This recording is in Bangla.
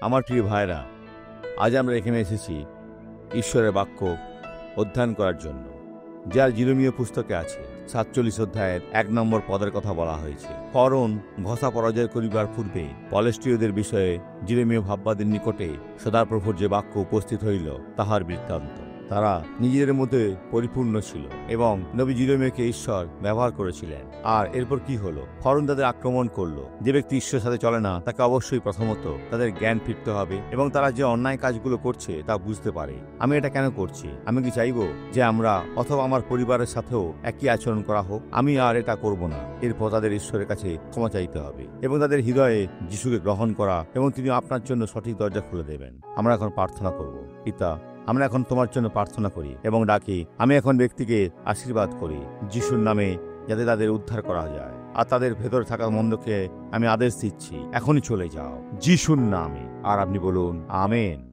আমার প্রিয় ভাইরা, আজ আমরা এখানে এসেছি ঈশ্বরের বাক্য অধ্যয়ন করার জন্য, যার জিরমীয় পুস্তকে আছে 47 অধ্যায়ের 1 নম্বর পদের কথা বলা হয়েছে। ফরন ঘষা পরাজয় করিবার পূর্বে পলেষ্টীয়দের বিষয়ে জিরমীয় ভাববাদের নিকটে সদাপ্রভুর যে বাক্য উপস্থিত হইল তাহার বৃত্তান্ত। তারা নিজেদের মধ্যে পরিপূর্ণ ছিল এবং নবী জিরমীয়কে ঈশ্বর ব্যবহার করেছিলেন। আর এরপর কি হলো? ফরন তাদের আক্রমণ করলো। যে ব্যক্তি ঈশ্বরের সাথে চলে না তাকে অবশ্যই প্রথমত তাদের জ্ঞান ফিরতে হবে এবং তারা যে অন্যায় কাজগুলো করছে তা বুঝতে পারে। আমি এটা কেন করছি? আমি কি চাইবো যে আমরা অথবা আমার পরিবারের সাথেও একই আচরণ করা হোক? আমি আর এটা করব না। এরপর তাদের ঈশ্বরের কাছে ক্ষমা চাইতে হবে এবং তাদের হৃদয়ে যিশুকে গ্রহণ করা, এবং তিনি আপনার জন্য সঠিক দরজা খুলে দেবেন। আমরা এখন প্রার্থনা করব। পিতা, আমরা এখন তোমার জন্য প্রার্থনা করি এবং ডাকি, আমি এখন ব্যক্তিকে আশীর্বাদ করি যিশুর নামে, যাতে তাদের উদ্ধার করা যায়। আর তাদের ভেতরে থাকা মন্দকে আমি আদেশ দিচ্ছি, এখনই চলে যাও যিশুর নামে। আর আপনি বলুন আমেন।